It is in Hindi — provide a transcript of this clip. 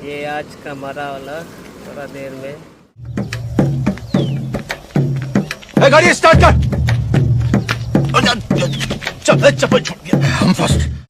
ये आज का हमारा वाला थोड़ा देर में। गाड़ी स्टार्ट कर। चप्पल छूट गया। हम फर्स्ट।